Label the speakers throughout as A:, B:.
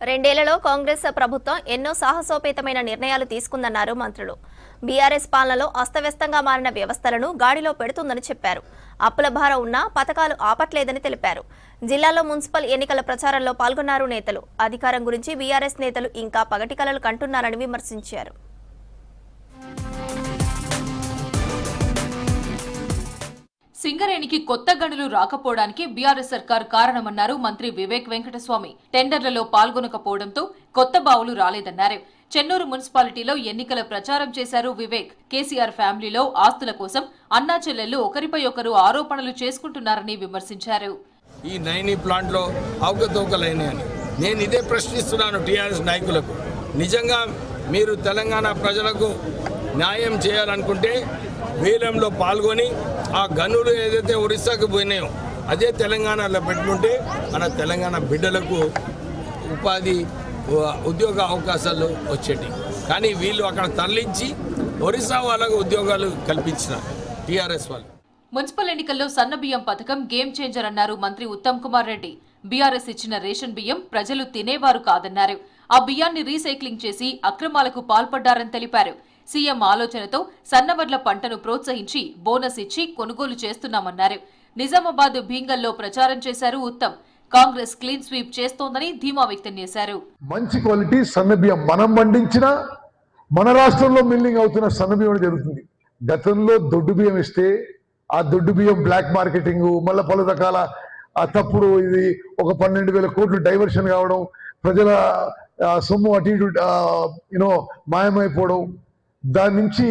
A: రెండేళ్లలో కాంగ్రెస్ ప్రభుత్వం ఎన్నో సాహసోపేతమైన నిర్ణయాలు తీసుకుందన్నారు మంత్రులు. బీఆర్ఎస్ పాలనలో అస్తవ్యస్తంగా మారిన వ్యవస్థలను గాడిలో పెడుతుందని చెప్పారు. అప్పుల భారం ఉన్నా పథకాలు ఆపట్లేదని తెలిపారు. జిల్లాలో మున్సిపల్ ఎన్నికల ప్రచారంలో పాల్గొన్నారు నేతలు. అధికారం గురించి బీఆర్ఎస్ నేతలు ఇంకా పగటి కలలు కంటున్నారని విమర్శించారు.
B: సింగరేణికి కొత్త గనులు రాకపోవడానికి బీఆర్ఎస్ సర్కార్ కారణమన్నారు మంత్రి వివేక్ వెంకటస్వామి. టెండర్లలో పాల్గొనకపోవడంతో కొత్త బావులు రాలేదన్నారు. చెన్నూరు మున్సిపాలిటీలో ఎన్నికల ప్రచారం చేశారు వివేక్. కేసీఆర్ ఫ్యామిలీలో ఆస్తుల కోసం అన్నా చెల్లెళ్లు ఒకరిపై ఒకరు ఆరోపణలు చేసుకుంటున్నారని విమర్శించారు.
C: ఈ నైని ప్లాంట్ లో అవకతవకలైనాయని నేను ఇదే ప్రశ్నిస్తున్నాను టీఆర్ఎస్ నాయకులకు. నిజంగా మీరు తెలంగాణ ప్రజలకు న్యాయం చేయాలనుకుంటే వేలంలో పాల్గొని ఆ గనులు ఏదైతే ఒరిస్సాకు పోయినాయో అదే తెలంగాణలో పెట్టుకుంటే మన తెలంగాణ బిడ్డలకు ఉపాధి ఉద్యోగ అవకాశాలు వచ్చేటి. కానీ వీళ్ళు అక్కడ తరలించి ఒరిస్సా వాళ్ళకు ఉద్యోగాలు కల్పించిన టీఆర్ఎస్ వాళ్ళు.
B: మున్సిపల్ ఎన్నికల్లో సన్నబియ్యం పథకం గేమ్ చేంజర్ అన్నారు మంత్రి ఉత్తమ్ కుమార్ రెడ్డి. బీఆర్ఎస్ ఇచ్చిన రేషన్ బియ్యం ప్రజలు తినేవారు కాదన్నారు. ఆ బియ్యాన్ని రీసైక్లింగ్ చేసి అక్రమాలకు పాల్పడ్డారని తెలిపారు. సీఎం ఆలోచనతో సన్నవడ్ల పంటను ప్రోత్సహించి బోనస్ ఇచ్చి కొనుగోలు చేస్తున్నామన్నారు. నిజామాబాద్ భీంగల్లో ప్రచారం చేశారు ఉత్తమ్. కాంగ్రెస్ క్లీన్ స్వీప్ చేస్తోందని ధీమా వ్యక్తం చేశారు.
D: మంచి క్వాలిటీ సన్నబియ్యం మనం పండించిన మన రాష్ట్రంలో మిల్లింగ్ అవుతున్న సన్నబియ్యం జరుగుతుంది. గతంలో దొడ్డు బియ్యం ఇస్తే ఆ దొడ్డు బియ్యం బ్లాక్ మార్కెటింగ్, మళ్ళీ పలు రకాల తప్పుడు ఇది ఒక 12,000 కోట్లు డైవర్షన్ కావడం, ప్రజల సొమ్ము అటు ఇటు మాయమైపోవడం. దాని నుంచి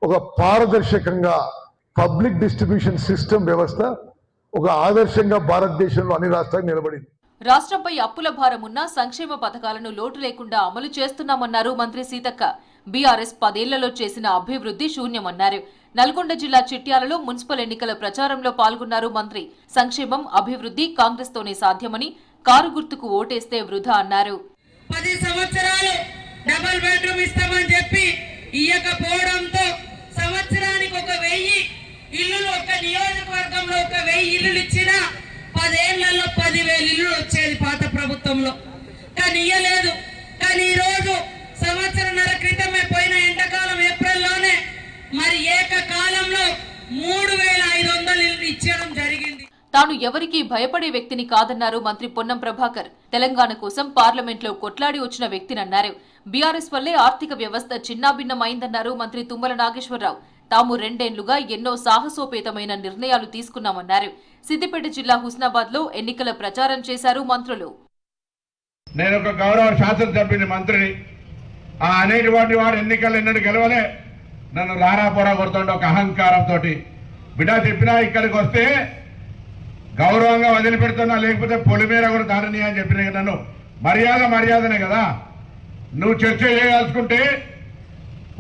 D: ఒక పారదర్శకంగా పబ్లిక్ డిస్ట్రిబ్యూషన్ సిస్టమ్ వ్యవస్థ ఒక ఆదర్శంగా భారతదేశంలో అన్ని రాష్ట్రాలు నిలబడింది.
B: రాష్ట్రంపై అప్పుల భారం ఉన్న సంక్షేమ పథకాలను లోటు లేకుండా అమలు చేస్తున్నామన్నారు మంత్రి సీతక్క. బీఆర్ఎస్ 10 ఏళ్లలో చేసిన అభివృద్ధి శూన్యమన్నారు. నల్గొండ జిల్లా చిట్యాలలో మున్సిపల్ ఎన్నికల ప్రచారంలో పాల్గొన్నారు మంత్రి. సంక్షేమం అభివృద్ధి కాంగ్రెస్ తోనే సాధ్యమని, కారు గుర్తుకు ఓటేస్తే వృధా అన్నారు.
E: 10 సంవత్సరాలు డబుల్ బెడ్రూమ్ ఇస్తామని చెప్పి ఇయ్యకపోవడంతో సంవత్సరానికి 1000 ఇల్లులు, ఒక నియోజకవర్గంలో 1000 ఇల్లులు ఇచ్చినా 10 ఏళ్లలో 10,000 ఇల్లులు వచ్చేది పాత ప్రభుత్వంలో. కానీ ఇయ్యలేదు. కానీ ఈరోజు సంవత్సరంన్నర క్రితమే పోయిన ఎండాకాలం ఏప్రిల్లోనే మరి ఏకకాలంలో 3,500 ఇల్లు ఇచ్చడం జరిగింది.
B: తాను ఎవరికీ భయపడే వ్యక్తిని కాదన్నారు మంత్రి పొన్నం ప్రభాకర్. తెలంగాణ కోసం పార్లమెంట్లో కొట్లాడి వచ్చిన వ్యక్తినన్నారు. బీఆర్ఎస్ వల్లే ఆర్థిక వ్యవస్థ చిన్నాభిన్నమైందన్నారు మంత్రి తుమ్మల నాగేశ్వరరావు. తాము 2 ఏళ్లుగా ఎన్నో సాహసోపేతమైన నిర్ణయాలు తీసుకున్నామన్నారు. సిద్దిపేట జిల్లా హుస్నాబాద్ లో ఎన్నికల ప్రచారం చేశారు మంత్రులు.
F: నేను ఒక గౌరవ శాసనసభ్యుని మంత్రిని, ఆ అనేటువంటి వాడు ఎన్నికలు ఎన్నడూ గెలవలే. నన్ను రారాపోరా కొడుతుండే ఒక అహంకారంతో బిడ్డ చెప్పినా ఇక్కడికి వస్తే గౌరవంగా వదిలిపెడుతున్నా, లేకపోతే పొలిమేర కూడా దారిని అని చెప్పిన నన్ను మర్యాదనే కదా. నువ్వు చర్చ చేయదలుచుకుంటే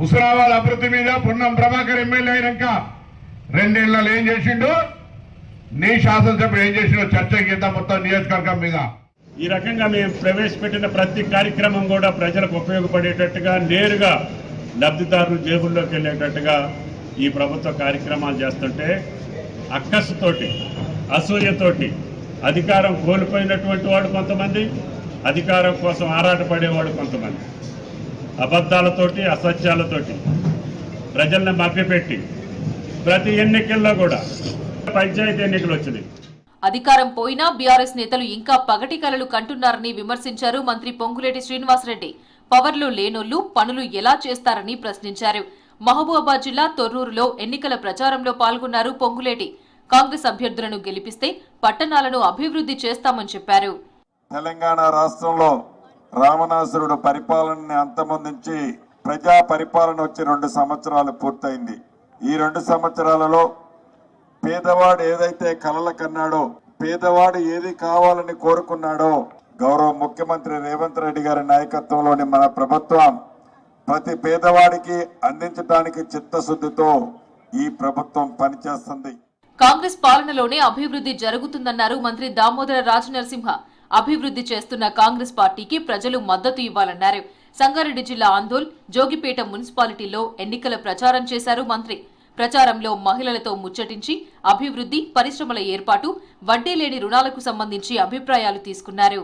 F: హుస్నాబాద్ అభివృద్ధి మీద పొన్నం ప్రభాకర్ ఎమ్మెల్యే అయినాక 2 ఏళ్లలో ఏం చేసిండు, నీ శాసనసభ్యుడు ఏం చేసిండో చర్చ చేద్దాం మొత్తం నియోజకవర్గం మీద.
G: ఈ రకంగా మేము ప్రవేశపెట్టిన ప్రతి కార్యక్రమం కూడా ప్రజలకు ఉపయోగపడేటట్టుగా, నేరుగా లబ్ధిదారులు జేబుల్లోకి వెళ్ళేటట్టుగా ఈ ప్రభుత్వ కార్యక్రమాలు చేస్తుంటే అక్కసుతోటి, అసూయతోటి అధికారం కోల్పోయినటువంటి వాడు కొంతమంది, అధికారం కోసం ఆరాటపడేవాడు కొంతమంది, అబద్ధాలతోటి అసత్యాలతోటి ప్రజల్ని మభ్యపెట్టి ప్రతి ఎన్నికల్లో కూడా పంచాయతీ ఎన్నికలు వచ్చినాయి.
B: అధికారం పోయినా బీఆర్ఎస్ నేతలు ఇంకా పగటి కలలు కంటున్నారని విమర్శించారు మంత్రి పొంగులేటి శ్రీనివాసరెడ్డి. పవర్లో లేనోళ్లు పనులు ఎలా చేస్తారని ప్రశ్నించారు. మహబూబాబాద్ జిల్లా తొర్రూరులో ఎన్నికల ప్రచారంలో పాల్గొన్నారు పొంగులేటి. కాంగ్రెస్ అభ్యర్థులను గెలిపిస్తే పట్టణాలను అభివృద్ధి చేస్తామని చెప్పారు.
H: తెలంగాణ రాష్ట్రంలో రామనాసురుడు పరిపాలనని అంతమొందించి ప్రజా పరిపాలన వచ్చి 2 సంవత్సరాలు పూర్తయింది. ఈ 2 సంవత్సరాలలో పేదవాడు ఏదైతే కలల కన్నాడో, పేదవాడు ఏది కావాలని కోరుకున్నాడో, గౌరవ ముఖ్యమంత్రి రేవంత్ రెడ్డి గారి నాయకత్వంలోని మన ప్రభుత్వం ప్రతి పేదవాడికి అందించడానికి చిత్తశుద్ధితో ఈ ప్రభుత్వం పనిచేస్తుంది.
B: కాంగ్రెస్ పాలనలోనే అభివృద్ధి జరుగుతుందన్నారు మంత్రి దామోదర రాజనరసింహ. అభివృద్ధి చేస్తున్న కాంగ్రెస్ పార్టీకి ప్రజలు మద్దతు ఇవ్వాలన్నారు. సంగారెడ్డి జిల్లా ఆందోల్, జోగిపేట మున్సిపాలిటీలో ఎన్నికల ప్రచారం చేశారు మంత్రి. ప్రచారంలో మహిళలతో ముచ్చటించి అభివృద్ధి, పరిశ్రమల ఏర్పాటు, వడ్డీ లేని రుణాలకు సంబంధించి అభిప్రాయాలు తీసుకున్నారు.